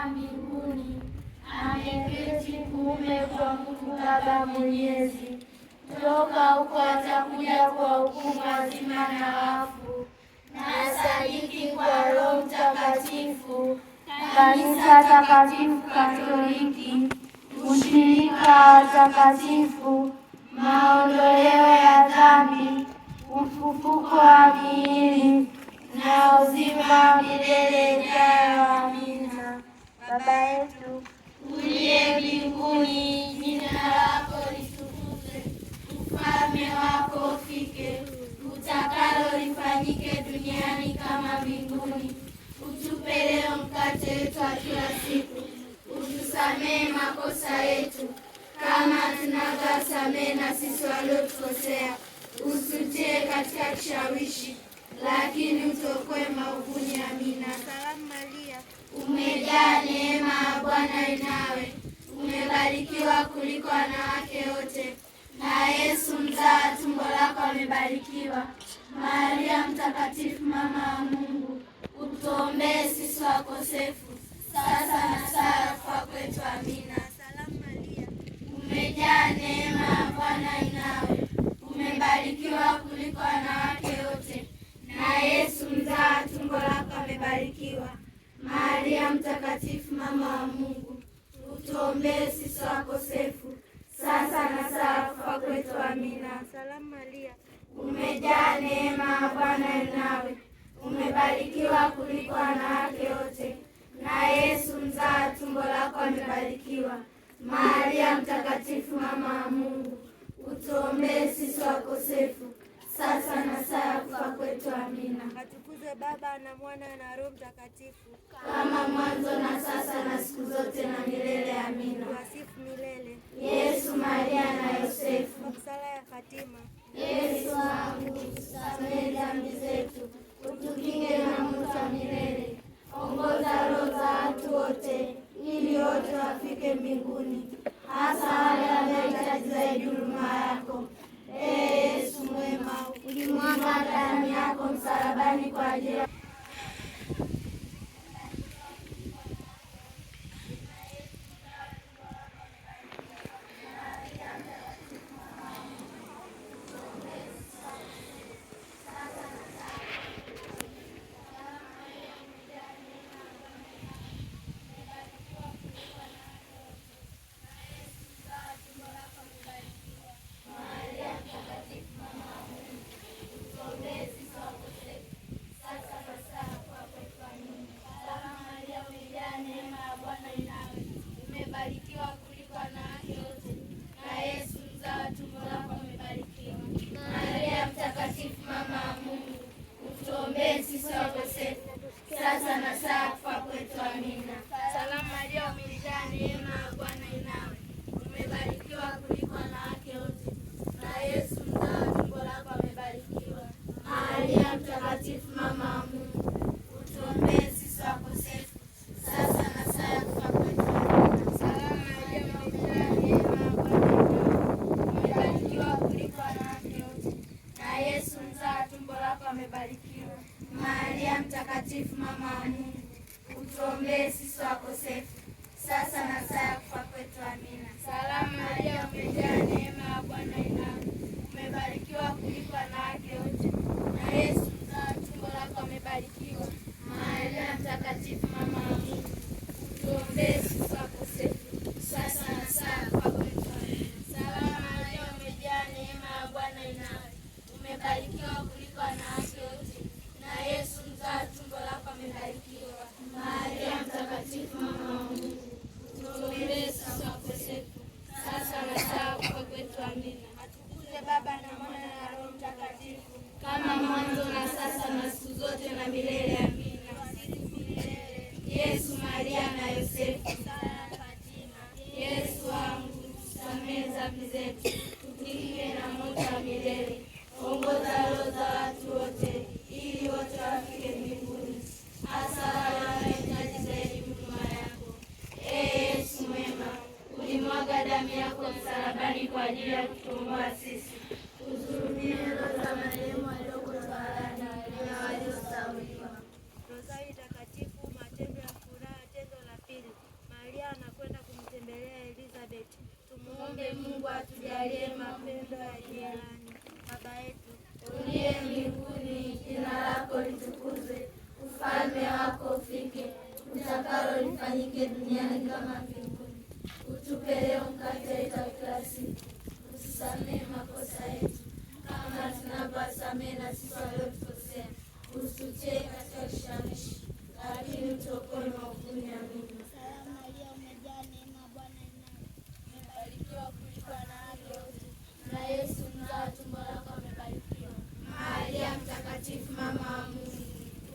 mbinguni, ameketi kuume kwa Mungu Baba Mwenyezi. Toka huko atakuja kwa hukumu wazima na wafu. Nasadiki kwa Roho Mtakatifu, Kanisa Takatifu Katoliki, ushirika wa watakatifu, maondoleo ya dhambi, ufufuko wa miili na uzima wa milele ujao. Amina. Baba yetu uliye mbinguni, jina lako litukuzwe, ufalme wako ufike, utakalo lifanyike duniani kama mbinguni. Utupe leo mkate wetu wa kila siku, utusamehe makosa yetu kama tunavyosamehe na sisi waliotukosea, usitie katika kishawishi, lakini utuokoe maovuni. Amina. Salamu Maria, umejaa neema, Bwana yu nawe, umebarikiwa kuliko wanawake wote, na Yesu mzao tumbo lako amebarikiwa. Maria Mtakatifu, mama wa Mungu, utuombee sisi wakosefu, sasa na saa ya kufa kwetu. Amina. Salamu Maria, umejaa neema, Bwana yu nawe, umebarikiwa kuliko wanawake wote, na Yesu mzao tumbo lako amebarikiwa. Maria Mtakatifu, mama wa Mungu, utuombee sisi wakosefu, sasa na saa ya kufa kwetu. Amina. Salamu Maria, umejaa neema, Bwana yu nawe, umebarikiwa kuliko wanawake wote, na Yesu mzao tumbo lako amebarikiwa. Maria Mtakatifu, mama wa Mungu, utuombee sisi wakosefu, sasa na saa ya kufa kwetu. Amina. atukuzwe Baba na Mwana na Roho Mtakatifu, kama mwanzo na sasa na siku zote na milele. Amina. wasifu milele. Yesu, Maria na Yosefu. Kwa sala ya Fatima, Yesu wangu, tusamehe dhambi zetu, utukinge na moto wa milele. Ongoza roho za watu wote, ili wote wafike mbinguni, hasa wale wanaohitaji zaidi huruma yako. Yesu mwema, ulimwaga damu yako msalabani kwa ajili ya sasa na saa ya kufa kwetu. Amina. Salamu Maria, umejaa neema, Bwana yu nawe, umebarikiwa kuliko wanawake wote, na Yesu mzao tumbo lako amebarikiwa. Maria Mtakatifu, mama wa Mungu, utuombee sisi wakosefu, sasa na saa ya kufa kwetu. Amina. Salamu Maria, umejaa neema, Bwana yu nawe, umebarikiwa kuliko wanawake wote, na Yesu mzao tumbo lako amebarikiwa. Maria Mtakatifu, mama wa Mungu, utuombee sisi wakosefu, sasa na saa ya kufa kwetu. Amina. Salamu Maria, umejaa neema, Bwana yu nawe, umebarikiwa kuliko wanawake wote, na Yesu mzao tumbo lako amebarikiwa. Maria Mtakatifu, mama wa Mungu, utuombee sisi wakosefu, sasa na saa ya kufa kwetu. Amina. Salamu Maria, umejaa neema, Bwana yu nawe, umebarikiwa kuliko wanawake wote, na Yesu mzao tumbo lako amebarikiwa. Maria Mtakatifu, mama wa Mungu, utuombee sisi wakosefu, sasa na saa ya kufa kwetu. Amina. atukuzwe Baba na Mwana na Roho Mtakatifu, kama mwanzo na sasa na siku zote na milele. Amina. wasifu milele. Yesu, Maria na Yosefu. Sala ya Fatima, Yesu wangu, tusamehe dhambi zetu, utukinge na moto wa milele. Ongoza roho za watu wote, ili wote wafike mbinguni, hasa wale wanaohitaji zaidi huruma yako. Yesu mwema, ulimwaga damu yako msalabani kwa ajili ya kutukomboa sisi. Utuhurumie roho za marehemu walioko tawalani na waliostahiliwa. Rozari Takatifu, matendo ya furaha, tendo la pili. tujalie mapendo ya jirani. Baba yetu uliye mbinguni, jina lako litukuzwe, ufalme wako ufike, utakalo lifanyike duniani kama mbinguni. Utupe leo mkate wetu wa kila siku, utusamehe makosa yetu kama tunavyowasamehe na sisi waliotukosea, usitutie katika kishawishi, lakini utuokoe maovuni. Amina. Salamu Maria, umejaa neema, Bwana yu nawe, umebarikiwa kuliko wanawake wote, na Yesu mzao wa tumbo lako amebarikiwa. Maria Mtakatifu, mama wa Mungu,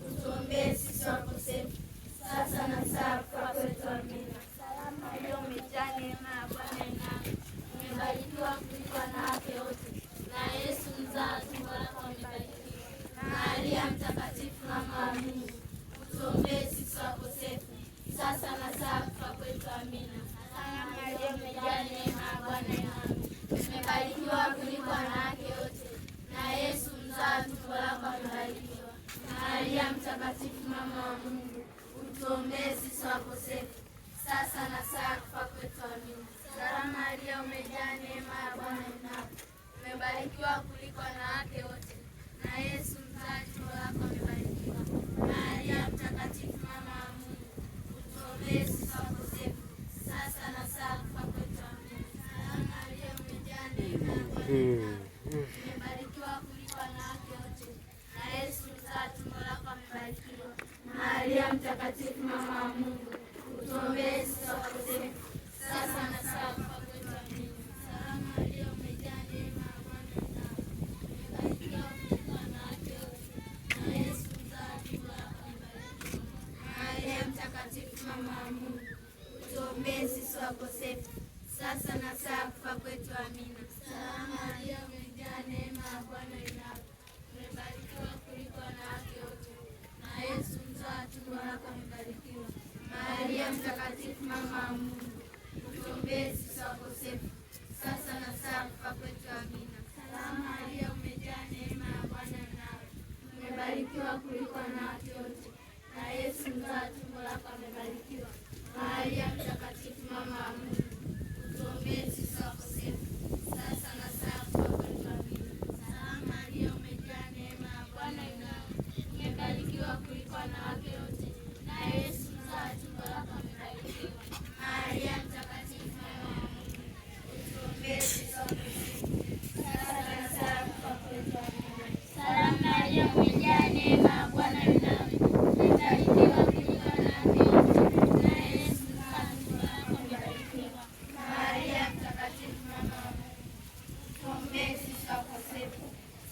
utuombee sisi wakosefu, sasa na saa kufa kwetu. Amina. Salamu Maria, umejaa neema, Bwana yu nawe, umebarikiwa kuliko wanawake wote, na Yesu mzao wa tumbo lako amebarikiwa. Maria Mtakatifu, mama wa Mungu, utuombee sisi wakosefu, sasa na saa kufa kwetu. Amina. Salamu Maria, umejaa neema, Bwana yu nawe, umebarikiwa kuliko wanawake wote, na Yesu mzao wa tumbo lako amebarikiwa. Maria Mtakatifu, mama wa Mungu, utuombee sisi wakosefu, sasa na saa kufa kwetu. Amina. Salamu Maria, umejaa neema, Bwana yu nawe, umebarikiwa kuliko wanawake wote, na Yesu mzao wa tumbo lako amebarikiwa. Maria Mtakatifu, mama wa Mungu, utuombee sisi wakosefu, sasa na saa kufa kwetu. Amina. Salamu Maria, umejaa neema, Bwana yu nawe, umebarikiwa kuliko wanawake wote, na Yesu mzao wa tumbo lako amebarikiwa. Maria Mtakatifu, mama wa Mungu, utuombee sisi wakosefu, sasa na saa kufa kwetu. Amina. Salamu Maria, umejaa neema, Bwana yu nawe, umebarikiwa kuliko wanawake wote, na Yesu mzao wa tumbo lako amebarikiwa. Maria Mtakatifu, mama wa Mungu, utuombee sisi wakosefu, sasa na saa kufa kwetu. Amina. Salamu Maria, umejaa neema, Bwana yu nawe, umebarikiwa kuliko wanawake wote, na Yesu mzao wa tumbo lako amebarikiwa. Maria Mtakatifu, mama wa Mungu, utuombee sisi wakosefu, sasa na saa kufa kwetu. Amina. Salamu Maria, umejaa neema, Bwana yu nawe, umebarikiwa kuliko wanawake wote, na Yesu mzao wa tumbo lako amebarikiwa. Maria Mtakatifu, mama wa Mungu, utuombee sisi wakosefu, sasa na saa kufa kwetu. Amina. Salamu Maria, umejaa neema, Bwana yu nawe, umebarikiwa kuliko wanawake wote, na Yesu mzao wa tumbo lako amebarikiwa. Maria Mtakatifu, mama wa Mungu, utuombee sisi wakosefu, sasa na saa kufa kwetu. Amina. Salamu Maria, umejaa neema, Bwana yu nawe, umebarikiwa kuliko wanawake wote, na Yesu mzao wa tumbo lako amebarikiwa. Maria Mtakatifu, mama wa Mungu, utuombee sisi wakosefu,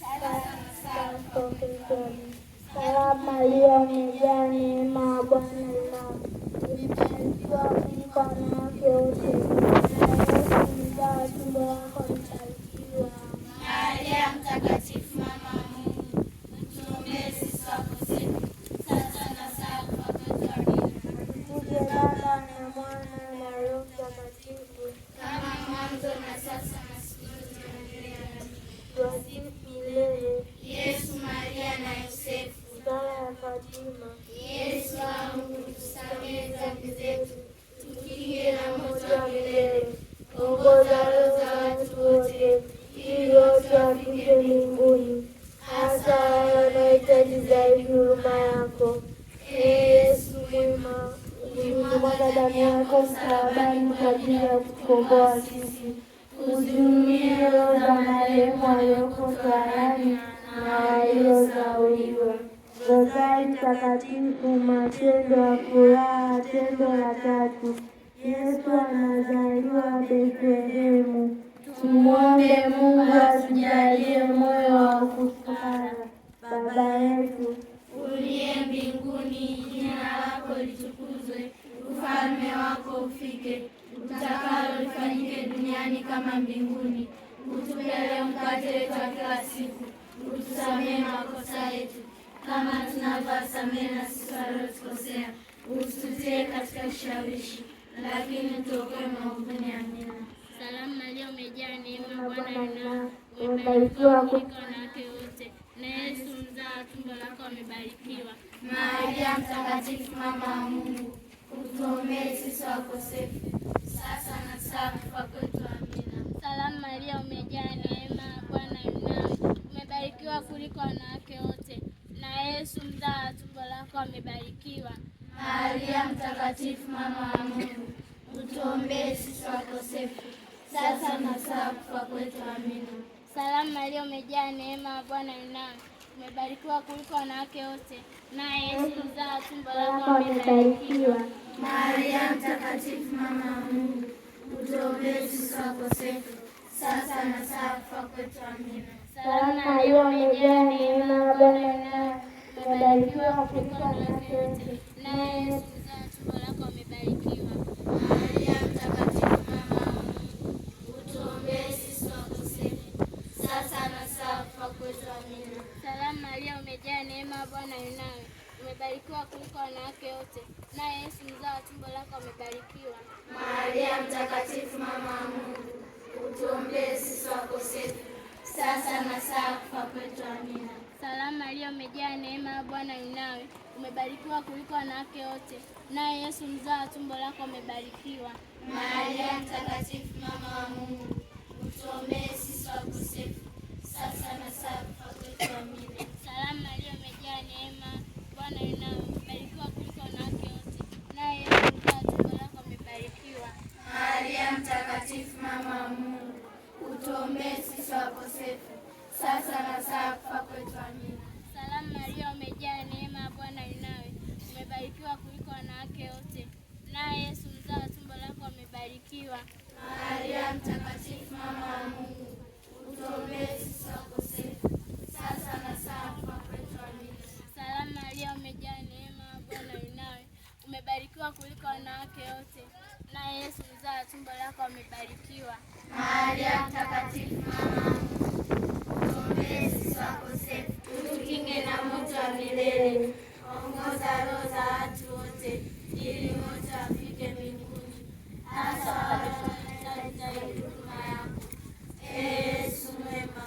sasa na saa kufa kwetu. Amina. Salamu Maria, umejaa neema, Bwana yu nawe, umebarikiwa kuliko wanawake wote, na Yesu mzao wa tumbo lako amebarikiwa. Maria Mtakatifu, mama wa Mungu, utuombee sisi wakosefu, sasa na saa kufa kwetu. Amina. Tukuzwe Baba na Mwana na Roho Mtakatifu, kama mwanzo na sasa na siku zote na milele. Amina. tusifu milele. Yesu, Maria na Yosefu, Sala ya Fatima, Yesu wangu, tusamehe dhambi zetu, tukinge na moto wa milele, ongoza roho za watu wote, ili wote wafike mbinguni, hasa wale wanaohitaji zaidi huruma yako. Yesu mwema, ulimwaga damu yako msalabani kwa ajili ya kutukomboa sisi. uzihurumie roho za marehemu walioko toharani na waliozauliwa. Rozari Mtakatifu, matendo ya furaha. Tendo la tatu, Yesu anazaliwa Bethlehemu. Tumwombe Mungu atujalie moyo wa kufara. Baba yetu uliye mbinguni, jina lako litukuzwe, ufalme wako ufike, utakalo lifanyike duniani kama mbinguni. Utupe leo mkate wetu wa kila siku, utusamehe makosa yetu kama tunavyowasamehe na sisi waliotukosea, usitutie katika kishawishi, lakini utuokoe maovuni. Amina. Salamu Maria, umejaa neema, Bwana yu nawe, umebarikiwa kuliko wanawake wote, na Yesu mzao wa tumbo lako amebarikiwa. Maria Mtakatifu, mama wa Mungu, utuombee sisi wakosefu, sasa na saa kufa kwetu. Amina. Salamu Maria, umejaa neema, Bwana yu nawe. Umebarikiwa kuliko wanawake wote, na Yesu mzao wa tumbo lako amebarikiwa. Maria Mtakatifu, mama wa Mungu, utuombee sisi wakosefu, sasa na saa kufa kwetu. Amina. Salamu Maria, umejaa neema, Bwana yu nawe. Umebarikiwa kuliko wanawake wote, na Yesu mzao wa tumbo lako amebarikiwa. Maria Mtakatifu, mama wa Mungu, utuombee sisi wakosefu, sasa na saa kufa kwetu. Amina. Salamu Maria, umejaa neema, Bwana yu nawe. Umebarikiwa kuliko wanawake wote, na Yesu mzao wa tumbo lako amebarikiwa. Maria Mtakatifu, mama wa Mungu, utuombee sisi wakosefu, sasa na saa kufa kwetu. Amina. Salamu Maria, umejaa neema, Bwana yu nawe. Umebarikiwa kuliko wanawake wote, na Yesu mzao wa tumbo lako amebarikiwa. Maria Mtakatifu, mama wa Mungu, utuombee sisi wakosefu, sasa na saa kufa kwetu. Amina. Salamu Maria, umejaa neema, Bwana yu nawe. Umebarikiwa kuliko wanawake wote, naye Yesu mzao wa tumbo lako amebarikiwa. Maria Mtakatifu, mama wa Mungu, utuombee sisi wakosefu, sasa na saa kufa kwetu. Amina. Salamu Maria, umejaa neema, Bwana yu nawe. Umebarikiwa kuliko wanawake wote, naye Yesu mzao wa tumbo lako amebarikiwa. Maria Mtakatifu, mama wa Mungu, utuombee sisi wakosefu, sasa na saa kufa kwetu. Amina. Salamu Maria, umejaa neema, Bwana yu nawe. Umebarikiwa kuliko wanawake wote, naye Yesu mzao wa tumbo lako amebarikiwa. Maria Mtakatifu, mama wa Mungu, utuombee sisi wakosefu, sasa na saa kufa kwetu. Amina. Salamu Maria, umejaa neema, Bwana yu nawe. Umebarikiwa kuliko wanawake wote, naye Yesu mzao wa tumbo lako amebarikiwa. Maria Mtakatifu, mama wa Mungu, utuombee sisi wakosefu, utukinge na moto wa milele. Ongoza roho za watu wote, ili wote wafike mbinguni, hasa wale wanaohitaji huduma yako. Yesu mwema,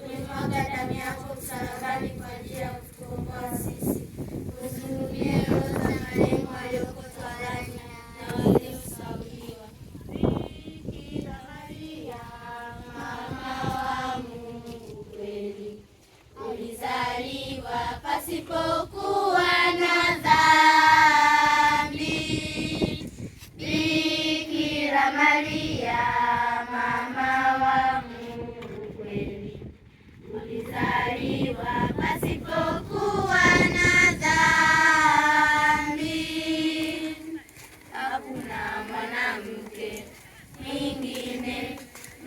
ulimwaga damu yako msalabani kwa ajili ya kutukomboa sisi. Uzihurumie roho za marehemu walioko toharani na waliosauliwa. Bikira Maria, mama wa Mungu kweli, ulizaliwa pasipokuwa na dhambi. Bikira Maria, mama wa Mungu kweli, ulizaliwa pasipokuwa na dhambi. Hakuna mwanamke mwingine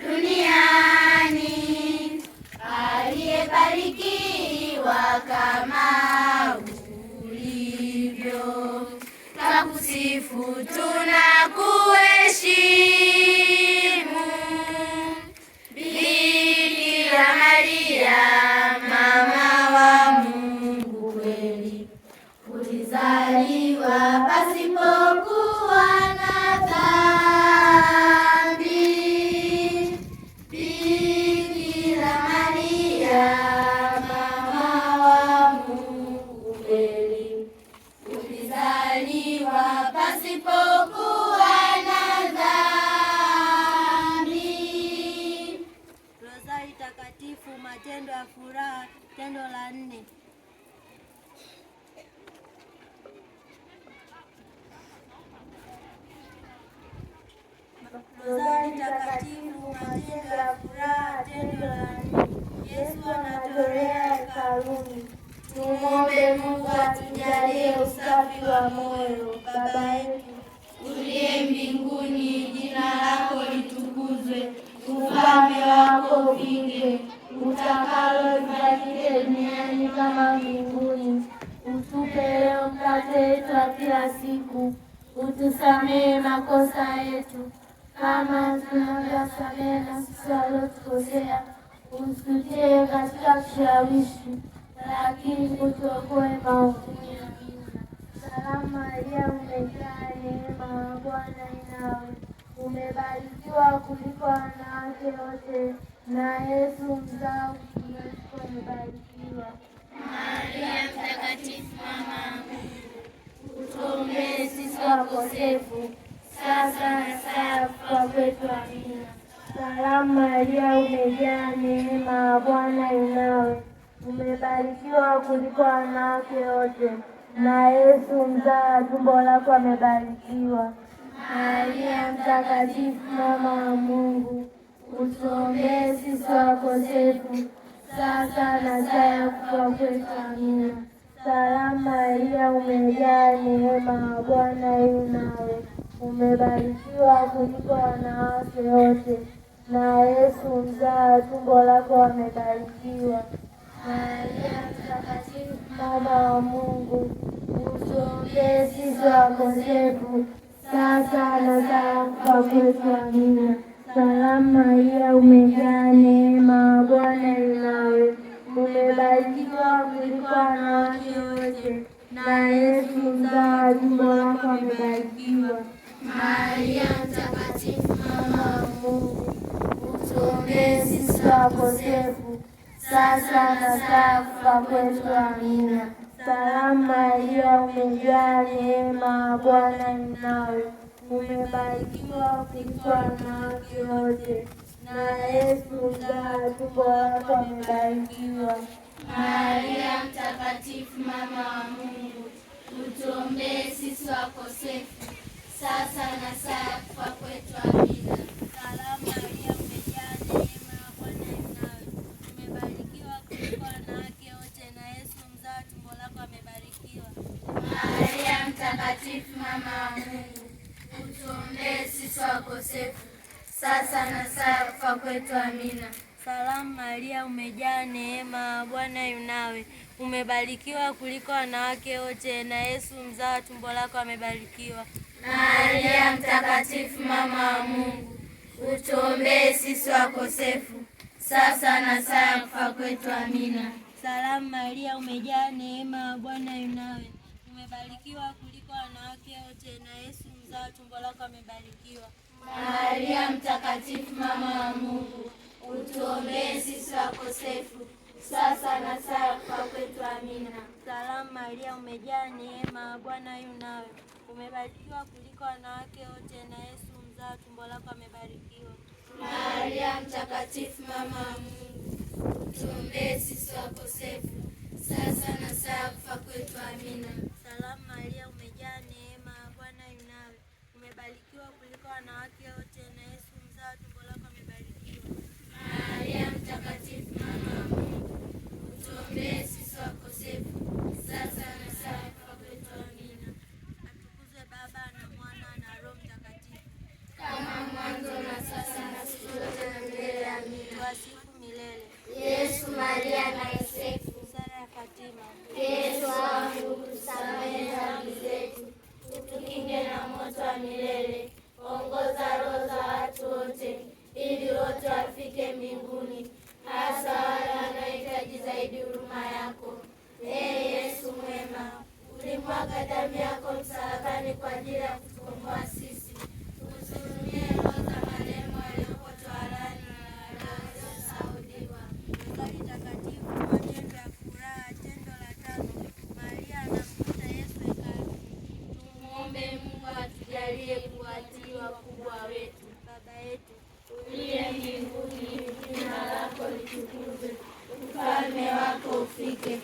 duniani aliyebarikiwa kama ulivyo. Twakusifu, tunakuheshimu, Bikira Maria, mama wa Mungu kweli, ulizaliwa pasipokuwa na dhambi. Bikira Maria, mama wa Mungu kweli, ulizaliwa pasipokuwa na dhambi. Rozari Takatifu, matendo ya furaha, tendo la 4. Rozari Takatifu, matendo ya furaha, tendo la 4. Yesu anatolea hekaluni. Tumwombe Mungu atujalie usafi wa moyo. Baba yetu uliye mbinguni, jina lako litukuzwe, ufalme wako ufike, utakalo lifanyike duniani kama mbinguni. Utupe leo mkate wetu wa kila siku, utusamehe makosa yetu kama tunavyosamehe na sisi waliotukosea, usitutie katika kishawishi, lakini utuokoe maovuni. Amina. Salamu Maria, umejaa neema, Bwana yu nawe. Umebarikiwa kuliko wanawake wote, na Yesu mzao wako amebarikiwa. Maria Mtakatifu, mama wa Mungu, utuombee sisi wakosefu, sasa na saa ya kufa kwetu. Amina. Salamu Maria, umejaa neema, Bwana yu nawe, umebarikiwa kuliko wanawake wote, na Yesu mzao wa tumbo lako amebarikiwa. Maria mtakatifu, mama wa Mungu, utuombee sisi wakosefu, sasa na saa ya kufa kwetu. Amina. Salamu Maria, umejaa neema, Bwana yu nawe, umebarikiwa kuliko wanawake wote, na Yesu mzao wa tumbo lako amebarikiwa. Maria mtakatifu, mama wa Mungu, utuombee sisi wakosefu, sasa na saa ya kufa kwetu. Amina. Salamu Maria, umejaa neema, Bwana yu nawe, umebarikiwa kuliko wanawake wote, na Yesu mzao wa tumbo lako amebarikiwa. Maria mtakatifu, mama wa Mungu, utuombee sisi wakosefu, sasa na saa ya kufa kwetu. Amina. Salamu Maria, umejaa neema, Bwana yu nawe, umebarikiwa kuliko wanawake wote, na Yesu mzao wa tumbo lako amebarikiwa. Maria mtakatifu, mama wa Mungu, utuombee sisi wakosefu, sasa na saa ya kufa kwetu. Amina. Salamu Maria, umejaa neema, Bwana yu nawe, umebarikiwa kuliko wanawake wote, na Yesu mzao wa tumbo lako amebarikiwa. Maria mtakatifu, mama wa Mungu, utuombee sisi wakosefu, sasa na saa ya kufa kwetu. Amina. Salamu Maria, umejaa neema, Bwana yu nawe, umebarikiwa kuliko wanawake wote, na Yesu mzao wa tumbo lako amebarikiwa. Maria mtakatifu, mama wa Mungu, utuombee sisi wakosefu, sasa na saa ya kufa kwetu. Amina. Salamu Maria, umejaa neema, Bwana yu nawe, umebarikiwa kuliko wanawake wote, na Yesu mzao wa tumbo lako amebarikiwa. Maria mtakatifu, mama wa Mungu, utuombee sisi wakosefu, sasa na saa ya kufa kwetu. Amina. Salamu Maria, umejaa neema, Bwana yu nawe, umebarikiwa kuliko wanawake wote, na Yesu mzao wa tumbo lako amebarikiwa. Maria mtakatifu, mama wa Mungu, utuombee sisi wakosefu, sasa na saa ya kufa kwetu. Amina. Salamu Maria, umejaa neema, Bwana yu nawe, umebarikiwa kuliko wanawake wote, na Yesu mzao wa tumbo lako amebarikiwa. Maria mtakatifu, mama wa Mungu, utuombee sisi wakosefu, sasa na saa ya kufa kwetu. Amina. Atukuzwe Baba na Mwana na Roho Mtakatifu, kama mwanzo na sasa na siku zote na milele. Amina. wasifu milele. Yesu, Maria na Yosefu, Sala ya Fatima. Yesu wangu, tusamehe dhambi zetu, utukinge na moto wa milele, ongoza roho za watu wote, ili wote wafike mbinguni, hasa wale wanaohitaji zaidi huruma yako. Ee Yesu mwema, ulimwaga damu yako msalabani kwa ajili ya kutukomboa sisi. Utuhurumie roho za marehemu walioko toharani na waliosaudiwa. Methali takatifu, matendo ya furaha. Tendo la 5, Maria anamkuta Yesu hekaluni. Tumuombe Mungu atujalie kuwatii wakubwa wetu. Baba yetu uliye mbinguni, jina lako litukuzwe, ufalme wako ufike,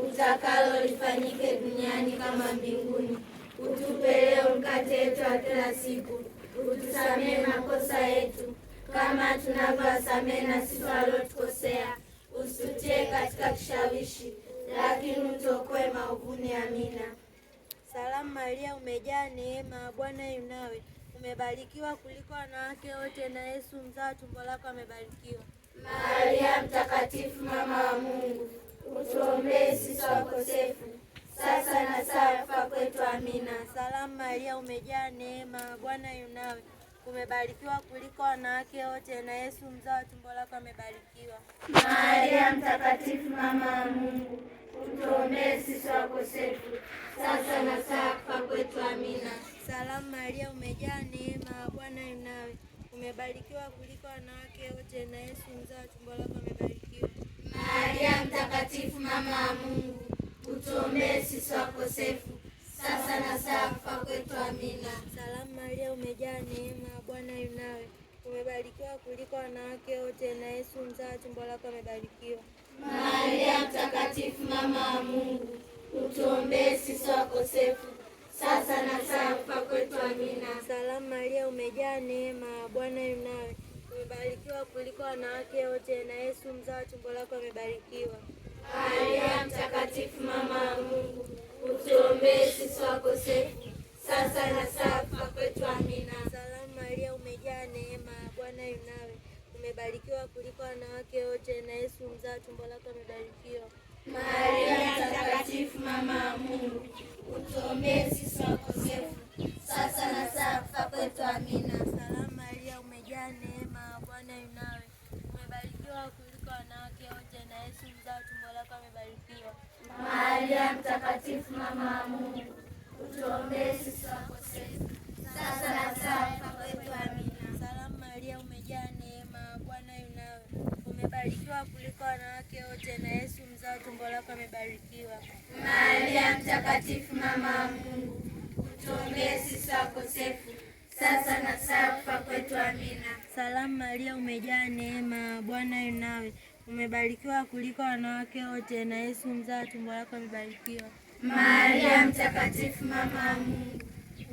utakalo lifanyike duniani kama mbinguni. Utupe leo mkate wetu wa kila siku, utusamehe makosa yetu kama tunavyowasamehe na sisi waliotukosea, usitutie katika kishawishi, lakini utuokoe maovuni. Amina. Salamu Maria, umejaa neema, Bwana yu nawe, umebarikiwa kuliko wanawake wote, na Yesu mzao wa tumbo lako amebarikiwa. Maria mtakatifu, mama wa Mungu, utuombee sisi wakosefu, sasa na saa ya kufa kwetu. Amina. Salamu Maria, umejaa neema, Bwana yu nawe, umebarikiwa kuliko wanawake wote, na Yesu mzao wa tumbo lako amebarikiwa. Maria mtakatifu, mama wa Mungu, utuombee sisi wakosefu, sasa na saa ya kufa kwetu. Amina. Salamu Maria, umejaa neema, Bwana yu nawe, umebarikiwa kuliko wanawake wote, na Yesu mzao wa tumbo lako amebarikiwa. Maria mtakatifu, mama wa Mungu, utuombee sisi wakosefu, sasa na saa ya kufa kwetu. Amina. Salamu Maria, umejaa neema, Bwana yu nawe, umebarikiwa umebarikiwa kuliko wanawake wote, na Yesu mzao tumbo lako amebarikiwa. Maria Mtakatifu, mama wa Mungu, utuombee sisi wakosefu, sasa na saa ya kufa kwetu. Amina. Salamu Maria, umejaa neema, Bwana yu nawe, umebarikiwa kuliko wanawake wote, na Yesu mzao tumbo lako amebarikiwa. Maria Mtakatifu, mama wa Mungu, utuombee sisi wakosefu, sasa na saa ya kufa kwetu. Amina. Salamu Maria, umejaa neema, Bwana yu nawe, umebarikiwa kuliko wanawake wote, na Yesu mzao tumbo lako amebarikiwa. Maria Mtakatifu, mama wa Mungu, utuombee sisi wakosefu, sasa na saa ya kufa kwetu. Amina. Salamu Maria, umejaa neema, Bwana yu nawe, umebarikiwa kuliko wanawake wote, na Yesu mzao tumbo lako amebarikiwa. Maria Mtakatifu, mama wa Mungu, utuombee sisi wakosefu, sasa na saa ya kufa kwetu. Amina. Salamu Maria, umejaa neema, Bwana yu nawe, umebarikiwa kuliko wanawake wote, na Yesu mzao tumbo lako amebarikiwa. Maria Mtakatifu, mama wa Mungu, utuombee sisi wakosefu, sasa na saa ya kufa kwetu. Amina. Salamu Maria, umejaa neema, Bwana yu nawe, umebarikiwa kuliko wanawake wote, na Yesu mzao tumbo lako amebarikiwa. Maria Mtakatifu, mama wa Mungu,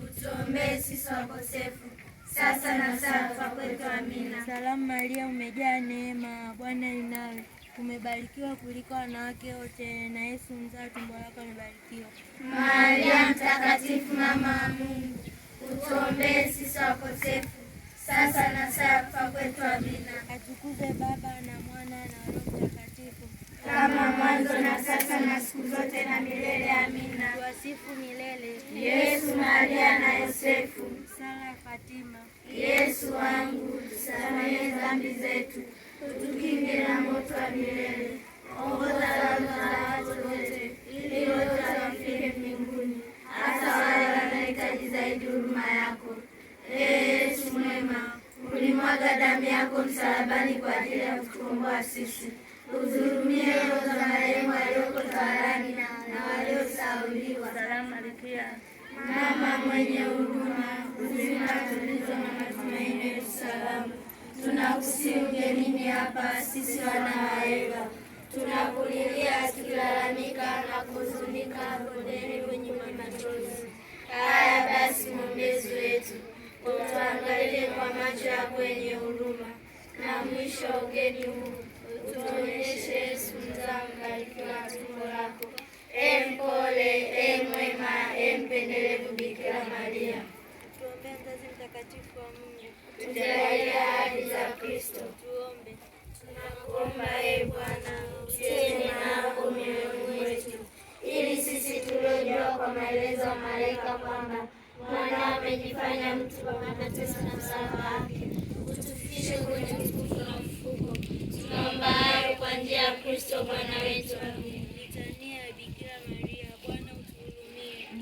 utuombee sisi wakosefu, sasa na saa ya kufa kwetu. Amina. Salamu Maria, umejaa neema, Bwana yu nawe, umebarikiwa kuliko wanawake wote, na Yesu mzao tumbo lako amebarikiwa. Maria Mtakatifu, mama wa Mungu, utuombee sisi wakosefu, sasa na saa ya kufa kwetu. Amina. Atukuzwe Baba na Mwana na Roho Mtakatifu, kama mwanzo na sasa na siku zote na milele. Amina. tuwasifu milele Yesu, Maria na Yosefu. Sala ya Fatima. Yesu wangu, tusamehe dhambi zetu, utukinge na moto wa milele. Ongoza roho za watu wote, ili wote wafike mbinguni, hasa wale wanahitaji zaidi huruma yako. Yesu mwema, ulimwaga damu yako msalabani kwa ajili ya kutukomboa sisi. Uzihurumie roho za marehemu walioko tawalani na waliosahauliwa. Salamu Malkia, mama mwenye huruma, uzima tulizo na matumaini yetu. Salamu. Tunakusihi ugenini hapa sisi wana wa Eva, tunakulilia tukilalamika na kuhuzunika bondeni kwenye machozi. Haya basi, mwombezi wetu, utuangalie kwa macho yako yenye huruma, na mwisho wa ugeni huu utuonyeshe Yesu mzao mbarikiwa wa tumbo lako. Mpole, mwema, mpendelevu Bikira Maria, Tuombee mzazi mtakatifu wa Mungu, tujalie ahadi za Kristo. tuombe. Tunakuomba Bwana, utie neema yako mioyoni mwetu, ili sisi tuliojua kwa maelezo ya malaika kwamba mwana amejifanya mtu kwa mateso na msalaba wake, utufikishe kwenye utukufu na ufufuko. Tunaomba hayo kwa njia ya Kristo Bwana wetu. Amina. Litania ya Bikira Maria. Bwana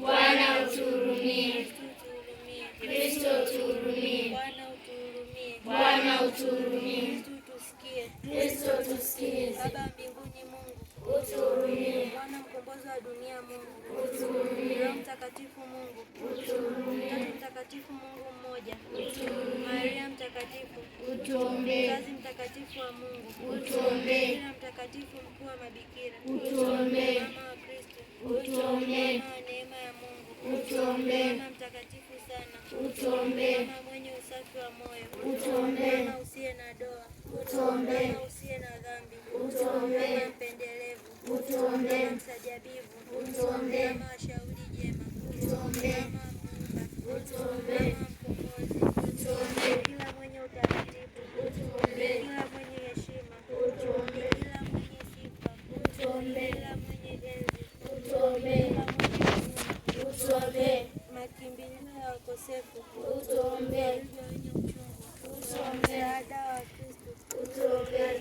Bwana utuhurumie. utuhurumie. Kristo utuhurumie. Kristo utuhurumie. Bwana utuhurumie. Bwana utuhurumie. Kristo tusikie. Kristo tusikie. Baba mbinguni Mungu, Utuhurumie. Bwana mkombozi wa dunia Mungu, Utuhurumie. Roho Mtakatifu Mungu, Utuhurumie. Utatu Mtakatifu Mungu mmoja, Utuhurumie. Maria mtakatifu, Utuombee. mzazi mtakatifu wa Mungu, Utuombee. Bikira mtakatifu mkuu wa mabikira, Utuombee. mama wa Kristo, Utuombee. mama wa neema ya Mungu, Utuombee. mama mtakatifu sana, Utuombee. mama mwenye usafi wa moyo, Utuombee. mama usiye na doa, Utuombee. mama usiye na dhambi, Utuombee. mama mpendelevu, Utuombee. mama mstajabibu, Utuombee. mama wa shauri jema, Utuombee. mama muumba, Utuombee. mama mkombozi, Utuombee. kila mwenye utaratibu, Utuombee. kila mwenye heshima, Utuombee. kila mwenye sifa, Utuombee. kila mwenye enzi, Utuombee. kila mwenye huruma, Utuombee. makimbilio ya wakosefu, Utuombee. walio wenye uchungu, Utuombee. msaada wa Kristo, Utuombee.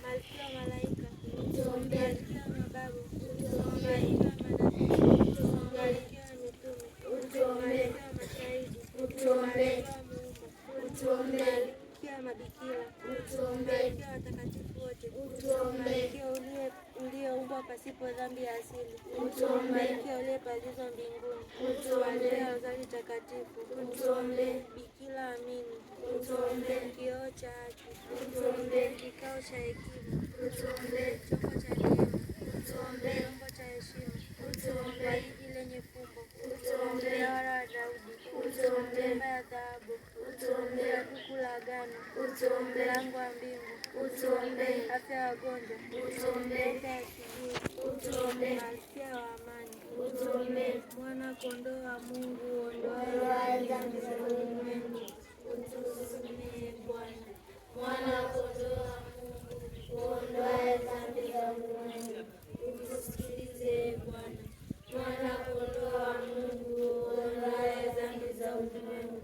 malkia wa malaika, Utuombee. malkia wa mababu, Utuombee. malkia wa manabii, malkia wa mitume, Utuombee. malkia wa mashahidi, Utuombee. malkia wa Mungu, Utuombee. malkia wa mabikira, Utuombee. malkia wa watakatifu wote, Utuombee. malkia uliyeumbwa pasipo dhambi ya asili, Utuombee. malkia uliyepandishwa mbinguni, Utuombee. malkia wa rozari takatifu, Utuombee. bikira amini, Utuombee. kioo cha haki, utuombee. Kikao cha hekima, utuombee. Chombo cha neema, utuombee. Chombo cha heshima, utuombee. Waridi lenye fumbo, utuombee. Mnara wa Daudi, utuombee. Nyumba ya dhahabu, utuombee. Sanduku la agano, utuombee. Mlango wa mbingu, utuombee. Afya ya wagonjwa, utuombee. Nyota ya asubuhi, utuombee. Malkia wa amani, utuombee. Mwana kondoo wa Mungu uondoaye dhambi za ulimwengu, utusamehe Bwana. Mwana kondoo wa Mungu uondoaye dhambi za ulimwengu, utusikilize Bwana. Mwana kondoo wa Mungu uondoaye dhambi za ulimwengu,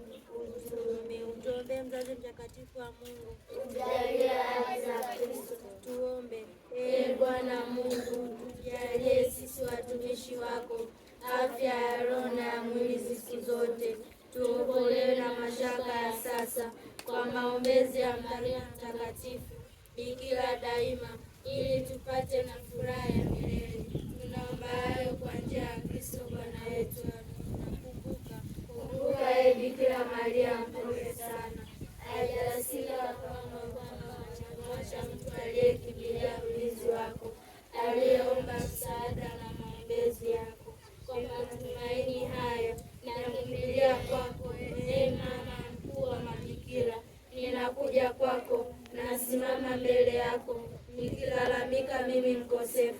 utuombee. Utuombee mzazi mtakatifu wa Mungu, utujalie ahadi za Kristo. Tuombe. Ee Bwana Mungu, tujalie sisi watumishi wako afya ya roho na ya mwili siku zote, tuokolewe na mashaka ya sasa kwa maombezi ya Maria Mtakatifu, Bikira daima, ili tupate na furaha ya milele. Tunaomba hayo kwa njia ya Kristo Bwana wetu. Kumbuka ee Bikira Maria mpole sana, hajasika kama Bwana wachamwacha mtu aliyekimbilia ulinzi wako, aliyeomba msaada na maombezi yako. Kwa matumaini hayo ninakimbilia kwako, ee mama mkuu wa mabikira. Ninakuja kwako, nasimama mbele yako nikilalamika mimi mkosefu.